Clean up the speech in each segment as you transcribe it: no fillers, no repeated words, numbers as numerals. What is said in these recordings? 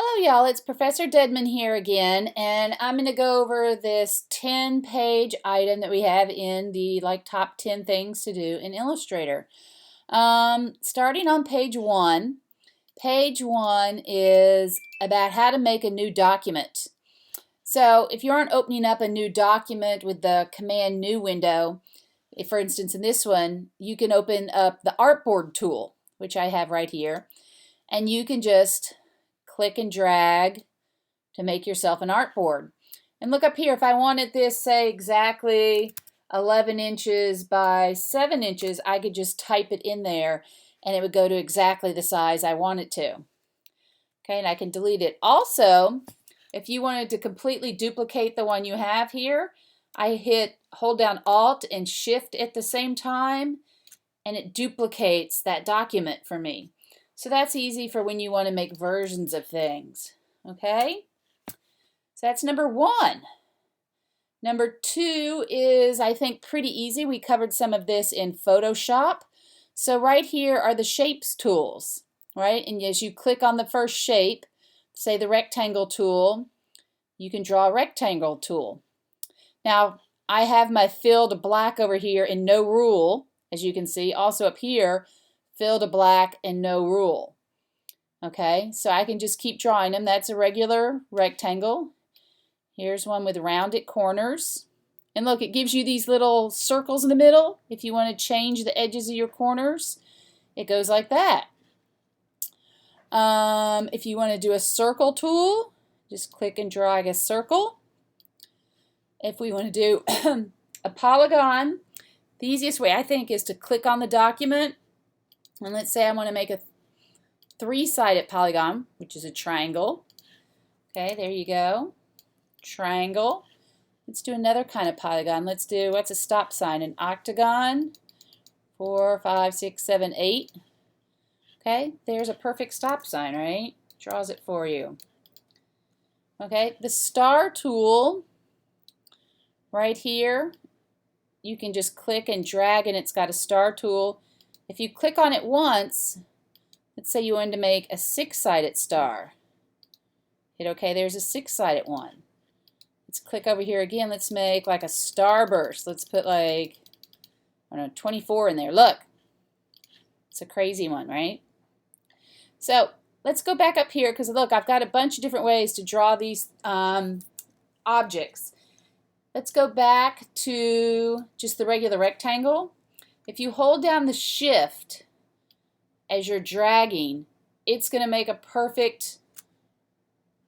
Hello y'all, it's Professor Deadman here again, and I'm going to go over this 10-page item that we have in the top 10 things to do in Illustrator. Starting on page 1. Page 1 is about how to make a new document. So if you aren't opening up a new document with the Command New window, for instance in this one, you can open up the Artboard tool, which I have right here, and you can just click and drag to make yourself an artboard. And look up here, if I wanted this, say, exactly 11 inches by 7 inches, I could just type it in there and it would go to exactly the size I want it to. Okay, and I can delete it. Also, if you wanted to completely duplicate the one you have here, I hold down Alt and Shift at the same time, and it duplicates that document for me. So that's easy for when you want to make versions of things. Okay? So that's number 1. Number 2 is, I think, pretty easy. We covered some of this in Photoshop. So right here are the shapes tools, right? And as you click on the first shape, say the rectangle tool, you can draw a rectangle tool. Now, I have my fill to black over here in no rule, as you can see. Also up here, fill to black and no rule. Okay, so I can just keep drawing them. That's a regular rectangle. Here's one with rounded corners. And look, it gives you these little circles in the middle. If you want to change the edges of your corners, it goes like that. If you want to do a circle tool, just click and drag a circle. If we want to do a polygon, the easiest way I think is to click on the document. And let's say I want to make a 3-sided polygon, which is a triangle. Okay, there you go. Triangle. Let's do another kind of polygon. Let's do, what's a stop sign? An octagon. 4, 5, 6, 7, 8. Okay, there's a perfect stop sign, right? Draws it for you. Okay, the star tool right here, you can just click and drag and it's got a star tool. If you click on it once, let's say you wanted to make a 6-sided star. Hit OK, there's a 6-sided one. Let's click over here again. Let's make like a starburst. Let's put like, I don't know, 24 in there. Look, it's a crazy one, right? So let's go back up here because look, I've got a bunch of different ways to draw these objects. Let's go back to just the regular rectangle. If you hold down the Shift as you're dragging, it's going to make a perfect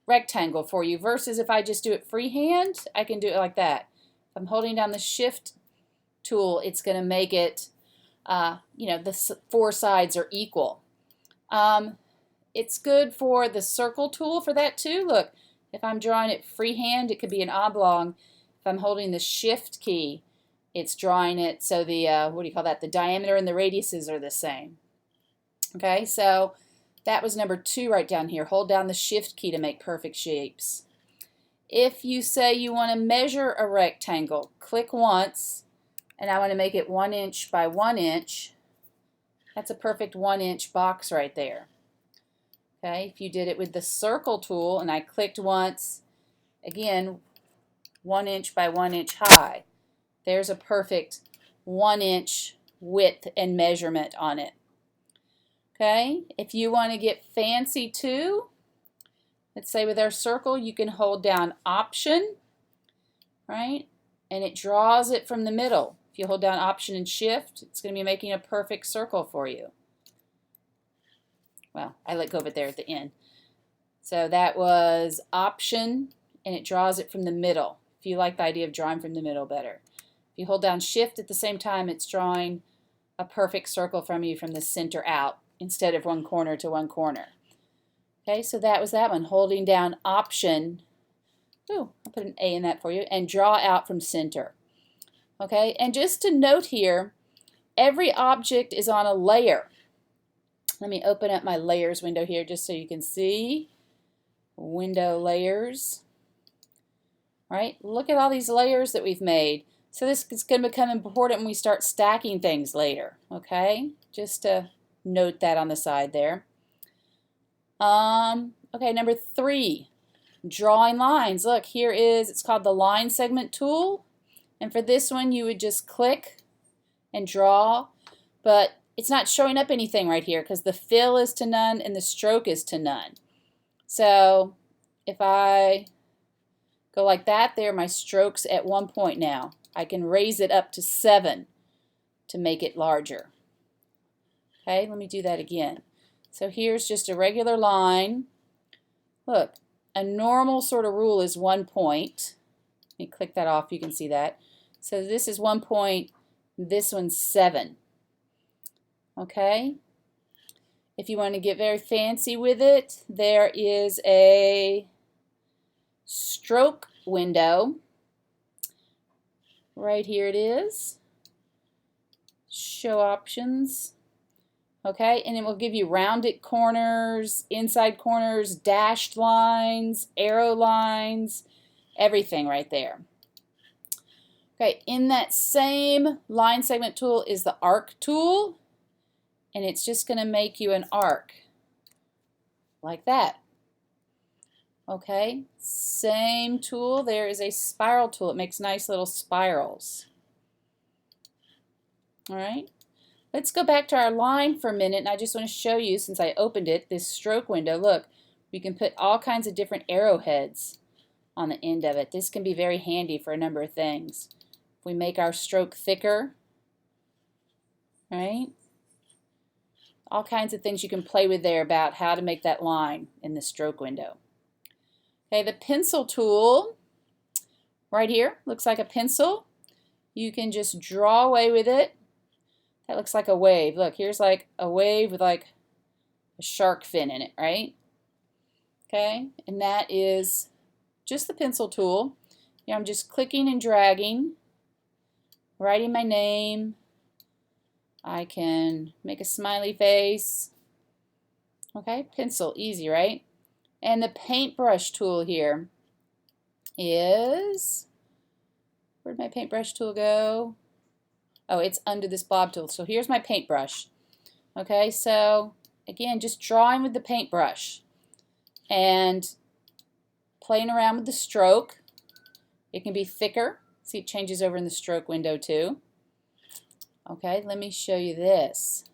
rectangle for you, versus if I just do it freehand, I can do it like that. If I'm holding down the Shift tool, it's going to make it, the 4 sides are equal. It's good for the circle tool for that too. Look, if I'm drawing it freehand, it could be an oblong. If I'm holding the Shift key, it's drawing it so the, the diameter and the radiuses are the same. Okay, so that was number 2 right down here. Hold down the Shift key to make perfect shapes. If you say you want to measure a rectangle, click once, and I want to make it 1 inch by 1 inch. That's a perfect 1-inch box right there. Okay, if you did it with the circle tool and I clicked once, again, 1 inch by 1 inch high. There's a perfect 1-inch width and measurement on it. Okay, if you want to get fancy too, let's say with our circle, you can hold down Option, right? And it draws it from the middle. If you hold down Option and Shift, it's going to be making a perfect circle for you. Well, I let go of it there at the end. So that was Option, and it draws it from the middle. If you like the idea of drawing from the middle better. If you hold down Shift at the same time, it's drawing a perfect circle from you from the center out instead of one corner to one corner. Okay, so that was that one. Holding down Option, I'll put an A in that for you, and draw out from center. Okay, and just to note here, every object is on a layer. Let me open up my layers window here just so you can see. Window layers. Right? Look at all these layers that we've made. So this is going to become important when we start stacking things later. Okay? Just to note that on the side there. Okay, number 3, drawing lines. Look, here is, it's called the line segment tool. And for this one, you would just click and draw, but it's not showing up anything right here because the fill is to none and the stroke is to none. So if I go like that, there, my stroke's at 1 point now. I can raise it up to 7 to make it larger. Okay, let me do that again. So here's just a regular line. Look, a normal sort of rule is 1 point. Let me click that off, you can see that. So this is 1 point, this one's 7. Okay? If you want to get very fancy with it, there is a stroke window. Right here it is. Show options. Okay, and it will give you rounded corners, inside corners, dashed lines, arrow lines, everything right there. Okay, in that same line segment tool is the arc tool, and it's just going to make you an arc like that. Okay, same tool. There is a spiral tool. It makes nice little spirals. All right. Let's go back to our line for a minute, and I just want to show you, since I opened it, this stroke window. Look, we can put all kinds of different arrowheads on the end of it. This can be very handy for a number of things. If we make our stroke thicker, right? All kinds of things you can play with there about how to make that line in the stroke window. Okay, the pencil tool, right here, looks like a pencil. You can just draw away with it. That looks like a wave. Look, here's like a wave with like a shark fin in it, right? Okay, and that is just the pencil tool. You know, I'm just clicking and dragging, writing my name. I can make a smiley face. Okay, pencil, easy, right? And the paintbrush tool here is, where'd my paintbrush tool go? Oh, it's under this blob tool. So here's my paintbrush. Okay, so again, just drawing with the paintbrush and playing around with the stroke. It can be thicker. See, it changes over in the stroke window too. Okay, let me show you this.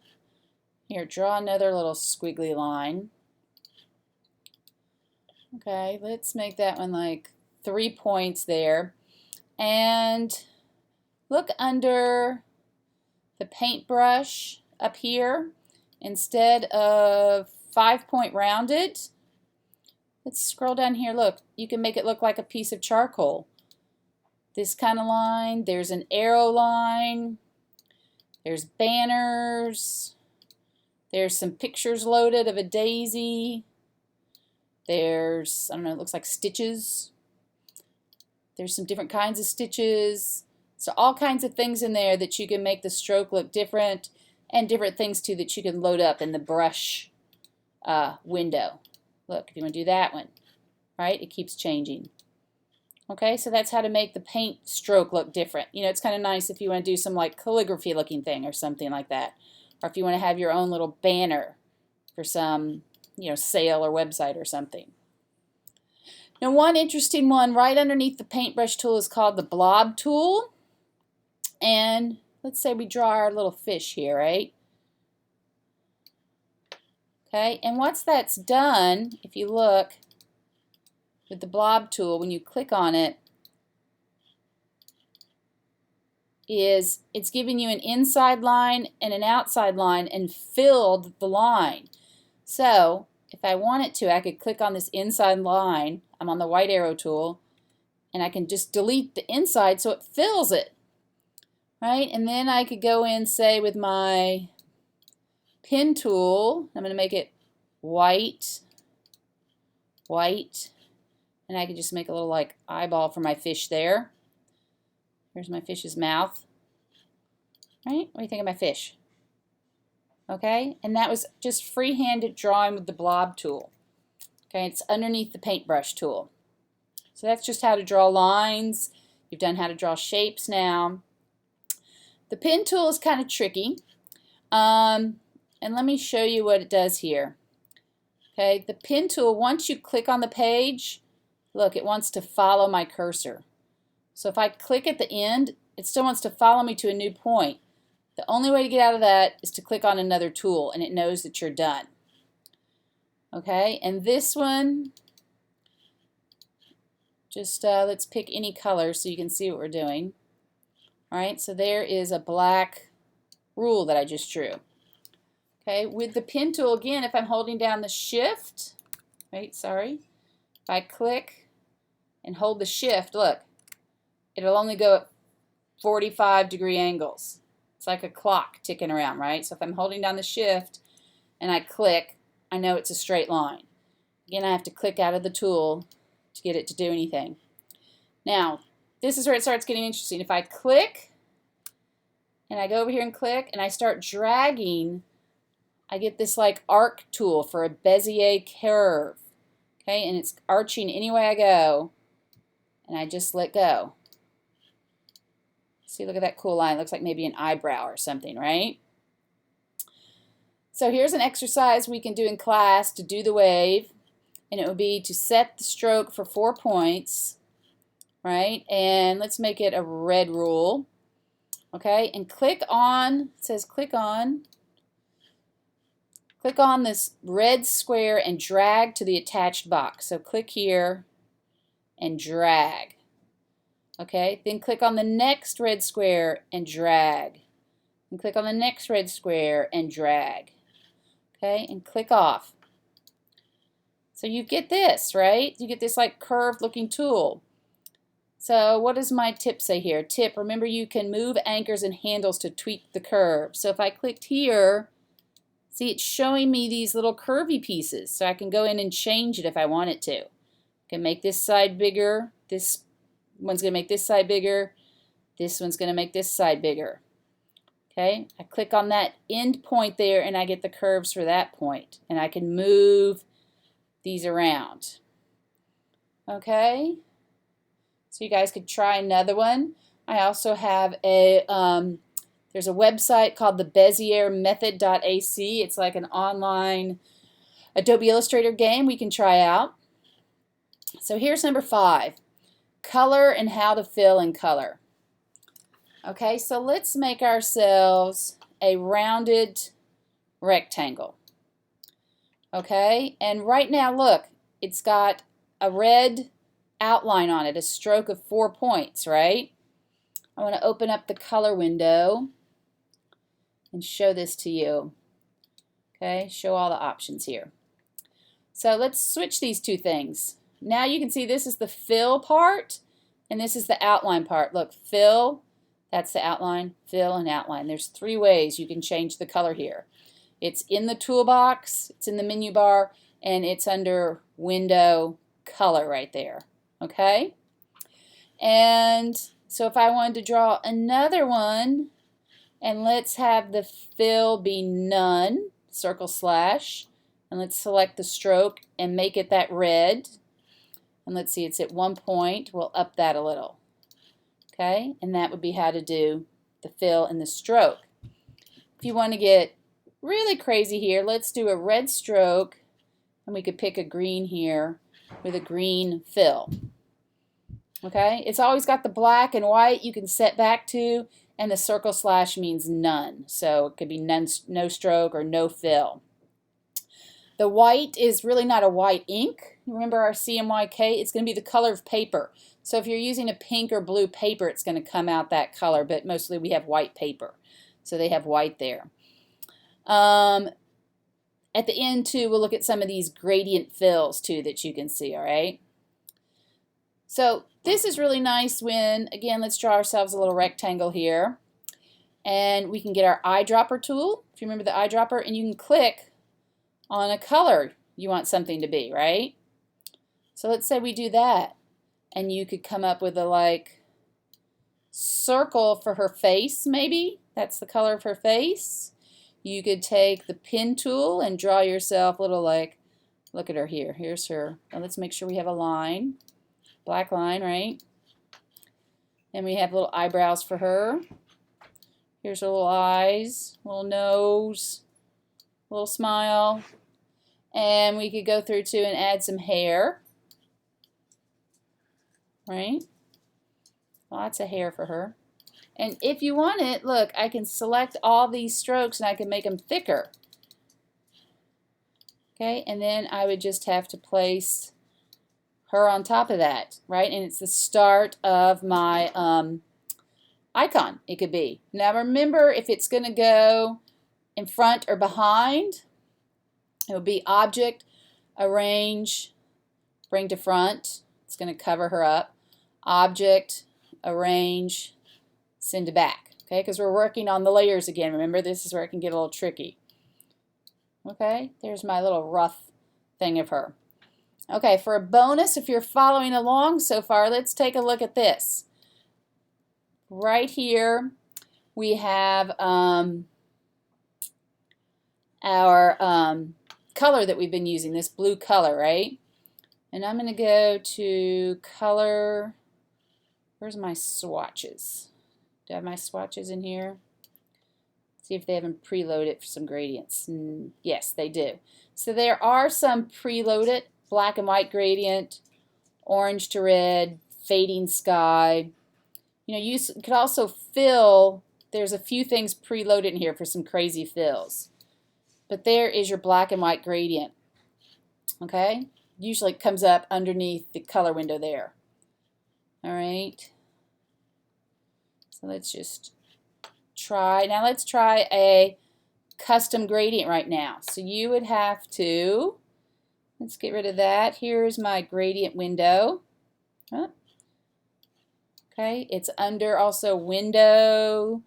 Here, draw another little squiggly line. Okay, let's make that one like 3 points there. And look under the paintbrush up here. Instead of 5-point rounded, let's scroll down here. Look, you can make it look like a piece of charcoal. This kind of line. There's an arrow line. There's banners. There's some pictures loaded of a daisy. There's, I don't know, it looks like stitches. There's some different kinds of stitches. So all kinds of things in there that you can make the stroke look different, and different things too that you can load up in the brush window. Look, if you want to do that one, right, it keeps changing. Okay, so that's how to make the paint stroke look different. You know, it's kind of nice if you want to do some like calligraphy looking thing or something like that. Or if you want to have your own little banner for some, you know, sale or website or something. Now, one interesting one right underneath the paintbrush tool is called the blob tool. And let's say we draw our little fish here, right? Okay, and once that's done, if you look with the blob tool, when you click on it, it's giving you an inside line and an outside line and filled the line. So if I wanted to, I could click on this inside line. I'm on the white arrow tool, and I can just delete the inside so it fills it, right? And then I could go in, say, with my pen tool. I'm going to make it white, white, and I could just make a little like eyeball for my fish there. Here's my fish's mouth. Right? What do you think of my fish? Okay, and that was just free-handed drawing with the blob tool. Okay, it's underneath the paintbrush tool. So that's just how to draw lines. You've done how to draw shapes now. The pen tool is kind of tricky. And let me show you what it does here. Okay, the pen tool, once you click on the page, look, it wants to follow my cursor. So if I click at the end, it still wants to follow me to a new point. The only way to get out of that is to click on another tool, and it knows that you're done. Okay, and this one, just let's pick any color so you can see what we're doing. All right, so there is a black rule that I just drew. Okay, with the pen tool, again, if I'm holding down the shift, if I click and hold the shift, look, it'll only go at 45-degree angles. It's like a clock ticking around, right? So if I'm holding down the shift and I click, I know it's a straight line. Again, I have to click out of the tool to get it to do anything. Now, this is where it starts getting interesting. If I click and I go over here and click and I start dragging, I get this like arc tool for a Bezier curve. Okay, and it's arching any way I go, and I just let go. See, look at that cool line. It looks like maybe an eyebrow or something, right? So here's an exercise we can do in class to do the wave, and it would be to set the stroke for 4 points, right? And let's make it a red rule, okay? And click on, it says click on this red square and drag to the attached box. So click here and drag. Okay, then click on the next red square and drag. And click on the next red square and drag. Okay, and click off. So you get this, right? You get this like curved looking tool. So what does my tip say here? Tip, remember you can move anchors and handles to tweak the curve. So if I clicked here, see, it's showing me these little curvy pieces, so I can go in and change it if I want it to. I can make this side bigger. This one's going to make this side bigger. This one's going to make this side bigger. Okay, I click on that end point there, and I get the curves for that point, and I can move these around. Okay, so you guys could try another one. I also have a there's a website called the Bezier Method.ac. It's like an online Adobe Illustrator game we can try out. So here's number 5, color and how to fill in color. Okay, so let's make ourselves a rounded rectangle. Okay, and right now look, it's got a red outline on it, a stroke of 4 points, right? I want to open up the color window and show this to you. Okay, show all the options here. So let's switch these two things. Now you can see this is the fill part and this is the outline part. Look, fill, that's the outline, fill and outline. There's 3 ways you can change the color here. It's in the toolbox, it's in the menu bar, and it's under window color right there. Okay? And so if I wanted to draw another one, and let's have the fill be none, circle slash, and let's select the stroke and make it that red. And let's see, it's at 1 point. We'll up that a little. Okay, and that would be how to do the fill and the stroke. If you want to get really crazy here, let's do a red stroke, and we could pick a green here with a green fill. Okay, it's always got the black and white you can set back to, and the circle slash means none. So it could be none, no stroke or no fill. The white is really not a white ink. Remember our CMYK? It's going to be the color of paper. So if you're using a pink or blue paper, it's going to come out that color, but mostly we have white paper. So they have white there. At the end too, we'll look at some of these gradient fills too that you can see, all right? So this is really nice when, again, let's draw ourselves a little rectangle here. And we can get our eyedropper tool, if you remember the eyedropper, and you can click on a color you want something to be, right? So let's say we do that. And you could come up with a like circle for her face, maybe. That's the color of her face. You could take the pen tool and draw yourself a little like, look at her here. Here's her. Now let's make sure we have a line. Black line, right? And we have little eyebrows for her. Here's her little eyes, little nose, little smile. And we could go through too and add some hair. Right? Lots of hair for her. And if you want it, look, I can select all these strokes and I can make them thicker. Okay, and then I would just have to place her on top of that, right? And it's the start of my icon, it could be. Now remember, if it's going to go in front or behind, it will be Object, Arrange, Bring to Front. It's going to cover her up. Object, Arrange, Send to Back. Okay, because we're working on the layers again. Remember, this is where it can get a little tricky. Okay, there's my little rough thing of her. Okay, for a bonus, if you're following along so far, let's take a look at this. Right here, we have our color that we've been using, this blue color, right? And I'm going to go to color. Where's my swatches? Do I have my swatches in here? See if they haven't preloaded for some gradients. Yes, they do. So there are some preloaded black and white gradient, orange to red, fading sky. You know, you could also fill. There's a few things preloaded in here for some crazy fills. But there is your black and white gradient. Okay? Usually it comes up underneath the color window there. All right. So let's just try. Now let's try a custom gradient right now. So you would have to, let's get rid of that. Here's my gradient window. Oh. Okay, it's under also window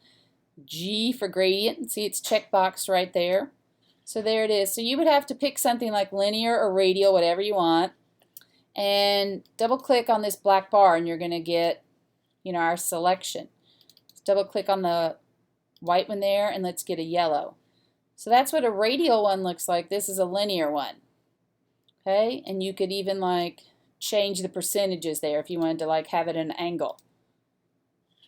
G for gradient. See, it's checkboxed right there. So there it is. So you would have to pick something like linear or radial, whatever you want, and double click on this black bar and you're going to get, you know, our selection. Double click on the white one there and let's get a yellow. So that's what a radial one looks like. This is a linear one. Okay, and you could even like change the percentages there if you wanted to like have it at an angle.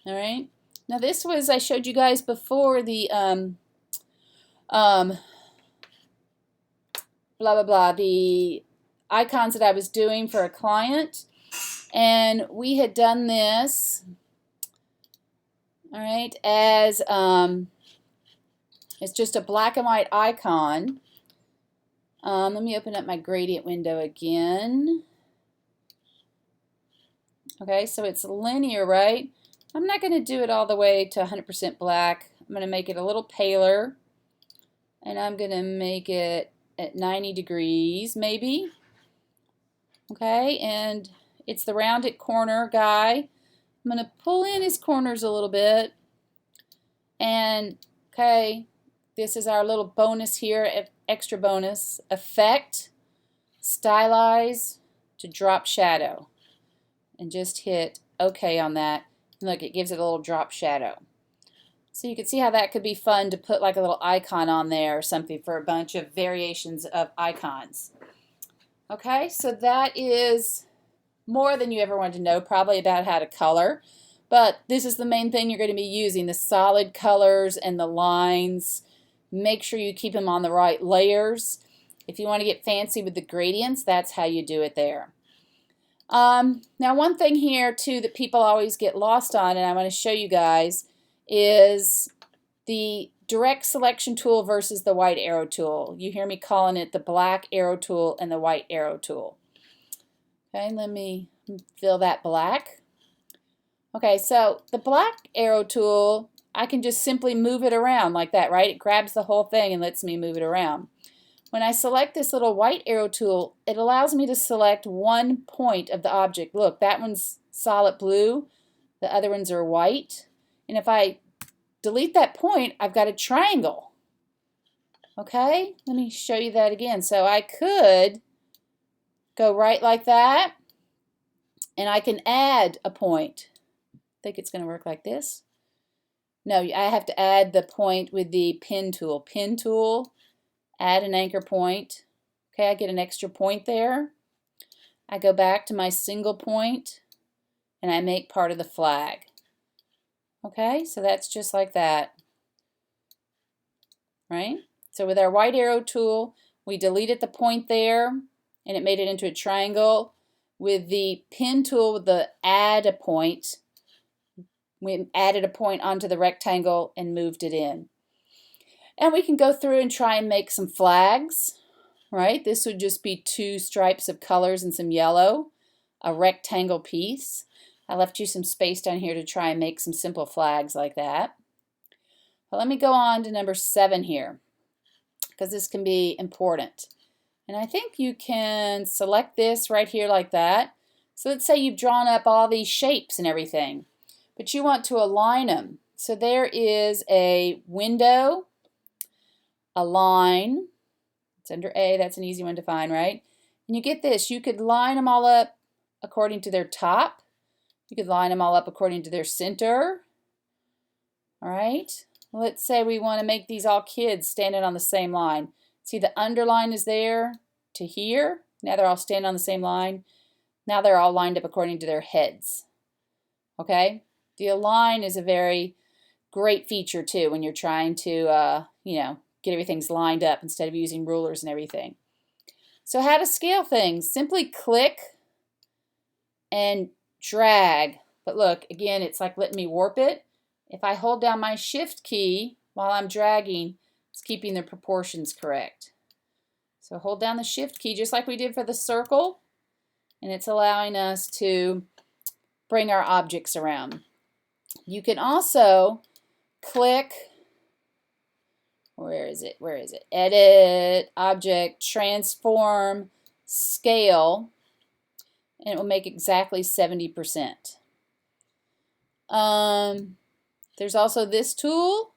All right. Now this was, I showed you guys before, the blah blah blah, the icons that I was doing for a client, and we had done this, all right, as it's just a black and white icon. Let me open up my gradient window again. Okay, so it's linear, right? I'm not going to do it all the way to 100% black. I'm going to make it a little paler, and I'm going to make it at 90 degrees maybe. Okay, and it's the rounded corner guy. I'm going to pull in his corners a little bit, and okay, this is our little bonus here, extra bonus, effect, stylize to drop shadow, and just hit OK on that. And look, it gives it a little drop shadow. So you can see how that could be fun to put like a little icon on there or something for a bunch of variations of icons. Okay, so that is more than you ever wanted to know, probably about how to color. But this is the main thing you're going to be using, the solid colors and the lines. Make sure you keep them on the right layers. If you want to get fancy with the gradients, that's how you do it there. Now one thing here too that people always get lost on, and I want to show you guys, is the direct selection tool versus the white arrow tool. You hear me calling it the black arrow tool and the white arrow tool. Okay, let me fill that black. Okay, so the black arrow tool, I can just simply move it around like that, right? It grabs the whole thing and lets me move it around. When I select this little white arrow tool, it allows me to select one point of the object. Look, that one's solid blue, the other ones are white. And if I delete that point, I've got a triangle. Okay, let me show you that again. So I could go right like that, and I can add a point. I think it's going to work like this. No, I have to add the point with the pen tool. Pen tool, add an anchor point. Okay, I get an extra point there. I go back to my single point, and I make part of the flag. Okay, so that's just like that, right? So with our white arrow tool, we deleted the point there and it made it into a triangle. With the pen tool, with the add a point, we added a point onto the rectangle and moved it in. And we can go through and try and make some flags, right? This would just be 2 stripes of colors and some yellow, a rectangle piece. I left you some space down here to try and make some simple flags like that. But let me go on to number 7 here, because this can be important. And I think you can select this right here like that. So let's say you've drawn up all these shapes and everything, but you want to align them. So there is a window, a line. It's under A, that's an easy one to find, right? And you get this, you could line them all up according to their top. You could line them all up according to their center. All right, let's say we want to make these all kids standing on the same line. See, the underline is there to here. Now they're all standing on the same line. Now they're all lined up according to their heads. Okay, the align is a very great feature too when you're trying to, get everything's lined up instead of using rulers and everything. So how to scale things? Simply click and drag. But look, again, it's like letting me warp it. If I hold down my shift key while I'm dragging, it's keeping the proportions correct. So hold down the shift key just like we did for the circle, and it's allowing us to bring our objects around. You can also click, where is it? Edit, object, transform, scale, and it will make exactly 70%. There's also this tool,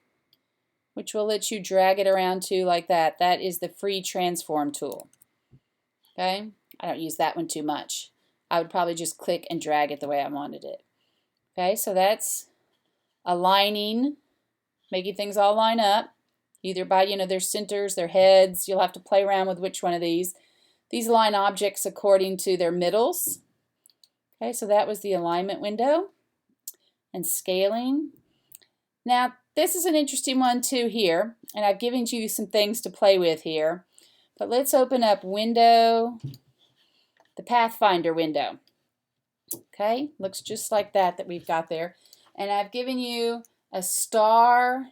which will let you drag it around too like that. That is the free transform tool. Okay, I don't use that one too much. I would probably just click and drag it the way I wanted it. Okay, so that's aligning, making things all line up, either by, their centers, their heads. You'll have to play around with which one of these. These align objects according to their middles. Okay, so that was the alignment window. And scaling. Now, this is an interesting one too here, and I've given you some things to play with here. But let's open up window, the Pathfinder window. Okay, looks just like that we've got there. And I've given you a star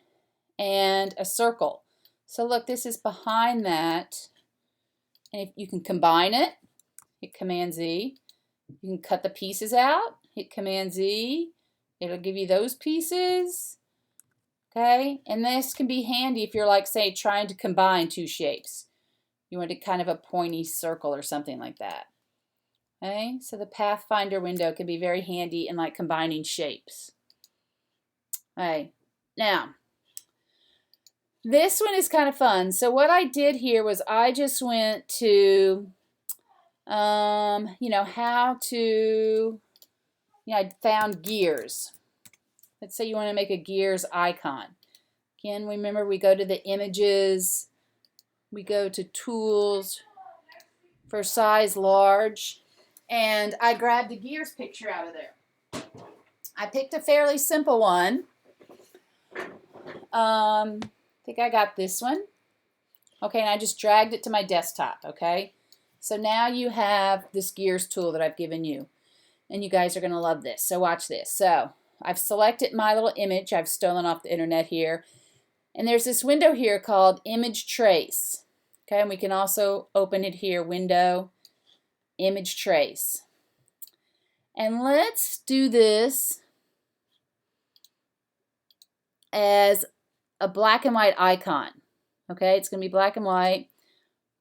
and a circle. So look, this is behind that. And if you can combine it, hit Command Z. You can cut the pieces out, hit Command Z. It'll give you those pieces. Okay, and this can be handy if you're like, say, trying to combine 2 shapes. You want kind of a pointy circle or something like that. Okay, so the Pathfinder window can be very handy in like combining shapes. All right, now this one is kind of fun. So what I did here was I just went to, how to, I found gears. Let's say you want to make a gears icon. Again, remember we go to the images, we go to tools for size large, and I grabbed a gears picture out of there. I picked a fairly simple one. I think I got this one. Okay, and I just dragged it to my desktop, okay? So now you have this gears tool that I've given you, and you guys are going to love this. So watch this. So I've selected my little image. I've stolen off the internet here. And there's this window here called Image Trace. Okay, and we can also open it here, Window, Image Trace. And let's do this as a black and white icon. Okay, it's going to be black and white.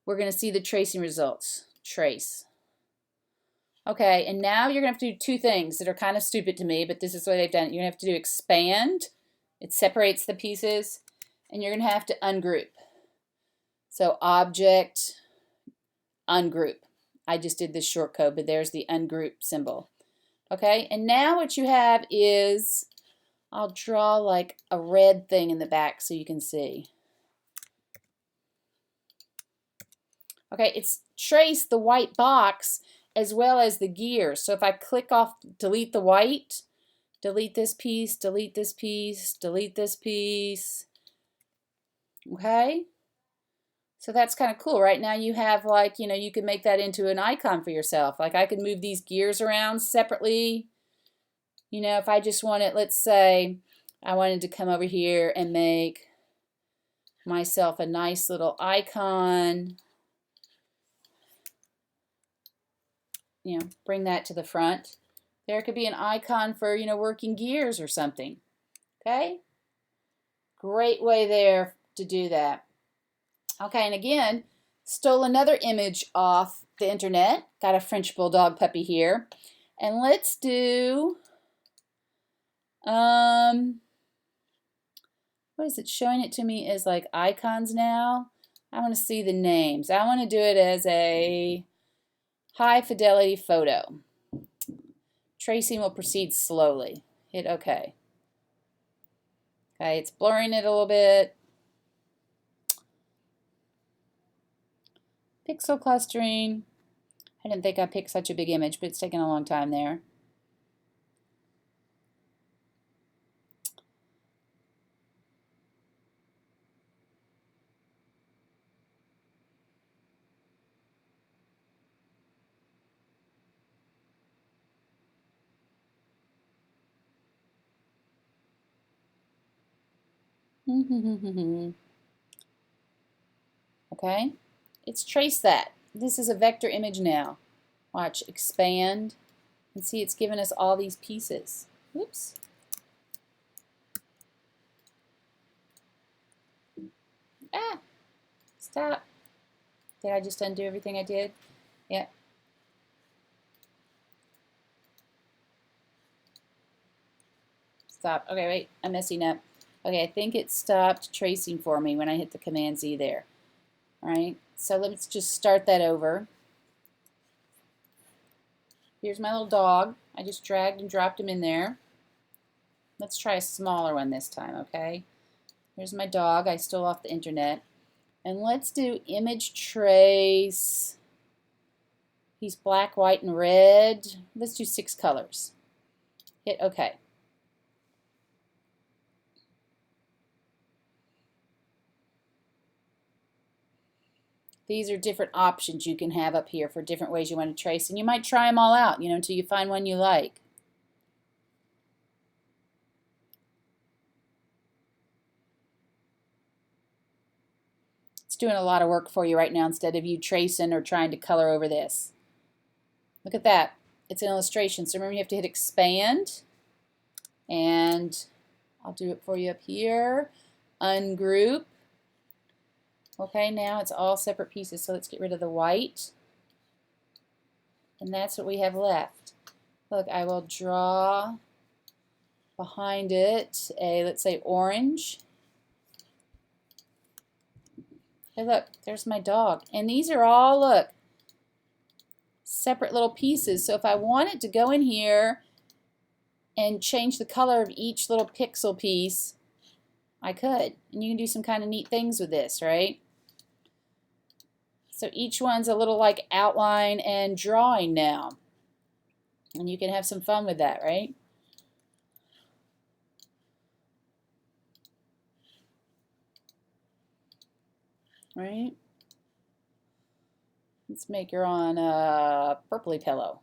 We're going to see the tracing results. Trace. Okay, and now you're going to have to do 2 things that are kind of stupid to me, but this is what they've done. You're going to have to do expand. It separates the pieces. And you're going to have to ungroup. So object, ungroup. I just did this short code, but there's the ungroup symbol. Okay, and now what you have is, I'll draw like a red thing in the back so you can see. Okay, it's traced the white box as well as the gears. So if I click off, delete the white, delete this piece, delete this piece, delete this piece. Okay, So that's kind of cool. Right now you have like, you know, you can make that into an icon for yourself. Like I could move these gears around separately. You know, if I just wanted, let's say I wanted to come over here and make myself a nice little icon. You know, bring that to the front. There could be an icon for, you know, working gears or something. Okay? Great way there to do that. Okay, and again, stole another image off the internet. Got a French Bulldog puppy here. And let's do, what is it showing it to me as like icons now? I want to see the names. I want to do it as a high fidelity photo. Tracing will proceed slowly. Hit OK. Okay, it's blurring it a little bit. Pixel clustering. I didn't think I picked such a big image, but it's taken a long time there. Okay, it's traced that. This is a vector image now. Watch, expand, and see it's given us all these pieces. Oops. Ah, stop. Did I just undo everything I did? Yep. Stop. Okay, wait, I'm messing up. Okay, I think it stopped tracing for me when I hit the Command Z there. All right, so let's just start that over. Here's my little dog. I just dragged and dropped him in there. Let's try a smaller one this time, okay? Here's my dog. I stole off the internet. And let's do image trace. He's black, white, and red. Let's do 6 colors. Hit OK. These are different options you can have up here for different ways you want to trace. And you might try them all out, you know, until you find one you like. It's doing a lot of work for you right now instead of you tracing or trying to color over this. Look at that. It's an illustration. So remember you have to hit expand. And I'll do it for you up here. Ungroup. Okay, now it's all separate pieces, so let's get rid of the white. And that's what we have left. Look, I will draw behind it a, let's say, orange. Hey, look, there's my dog. And these are all, look, separate little pieces. So if I wanted to go in here and change the color of each little pixel piece, I could. And you can do some kind of neat things with this, right? So each one's a little like outline and drawing now. And you can have some fun with that, right? Right? Let's make her on a purpley pillow.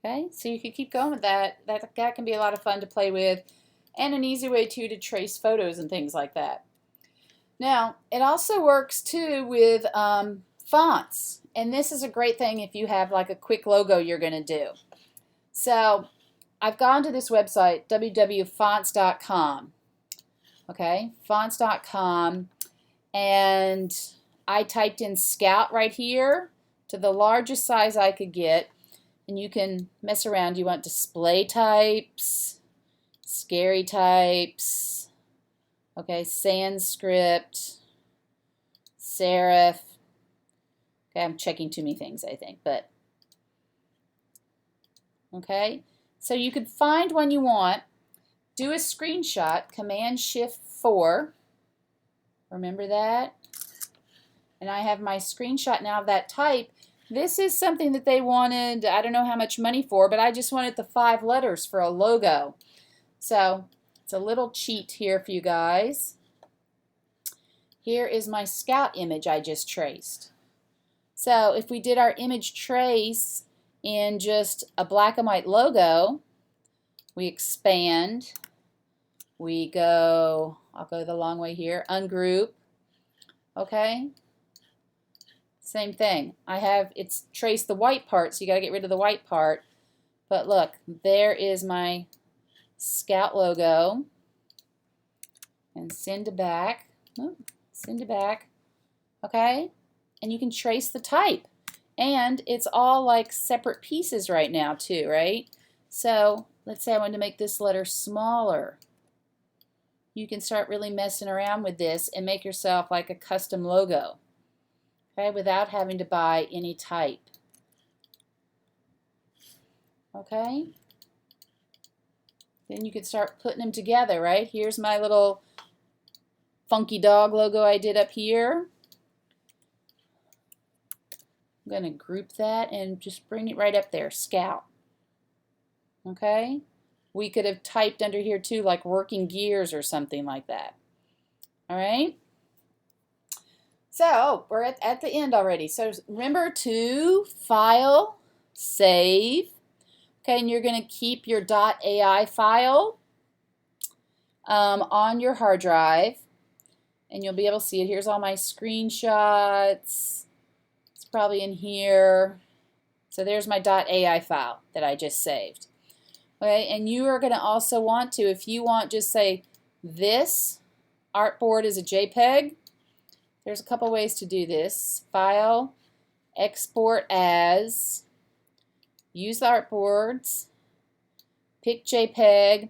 Okay, so you can keep going with that. That can be a lot of fun to play with, and an easy way too to trace photos and things like that. Now, it also works too with fonts, and this is a great thing if you have like a quick logo you're going to do. So I've gone to this website, www.fonts.com. Okay, fonts.com, and I typed in Scout right here to the largest size I could get, and you can mess around. You want display types, scary types, okay, sans script, serif. Okay, I'm checking too many things, I think, but okay. So you could find one you want, do a screenshot, Command-Shift-4. Remember that? And I have my screenshot now of that type. This is something that they wanted, I don't know how much money for, but I just wanted the 5 letters for a logo. So it's a little cheat here for you guys. here is my Scout image I just traced. So if we did our image trace in just a black and white logo, we expand, we go, I'll go the long way here, ungroup, okay? Same thing. It's traced the white part, so you gotta get rid of the white part. But look, there is my Scout logo. And send to back, send to back, okay? And you can trace the type. And it's all like separate pieces right now too, right? So let's say I wanted to make this letter smaller. You can start really messing around with this and make yourself like a custom logo, okay, without having to buy any type. Okay? Then you can start putting them together, right? Here's my little funky dog logo I did up here. I'm going to group that and just bring it right up there, Scout. Okay? We could have typed under here too, like working gears or something like that. All right? So we're at the end already. So remember to file, save. Okay, and you're going to keep your .ai file on your hard drive. And you'll be able to see it. Here's all my screenshots. It's probably in here. So there's my .ai file that I just saved. Okay, and you are going to also want to, if you want, just say this artboard is a JPEG. There's a couple ways to do this. File, export as, use the artboards, pick JPEG.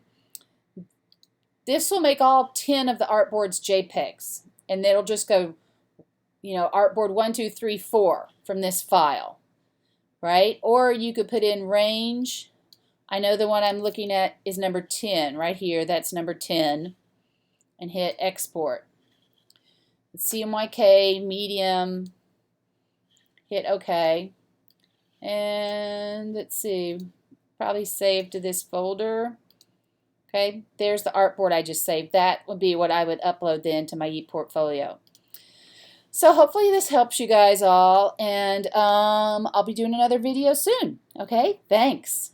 This will make all 10 of the artboards JPEGs, and it'll just go, you know, artboard 1, 2, 3, 4 from this file, right? Or you could put in range. I know the one I'm looking at is number 10 right here. That's number 10, and hit export. CMYK, medium, hit OK, and let's see, probably save to this folder. Okay, there's the artboard I just saved. That would be what I would upload then to my ePortfolio. So hopefully this helps you guys all, and I'll be doing another video soon. Okay, thanks.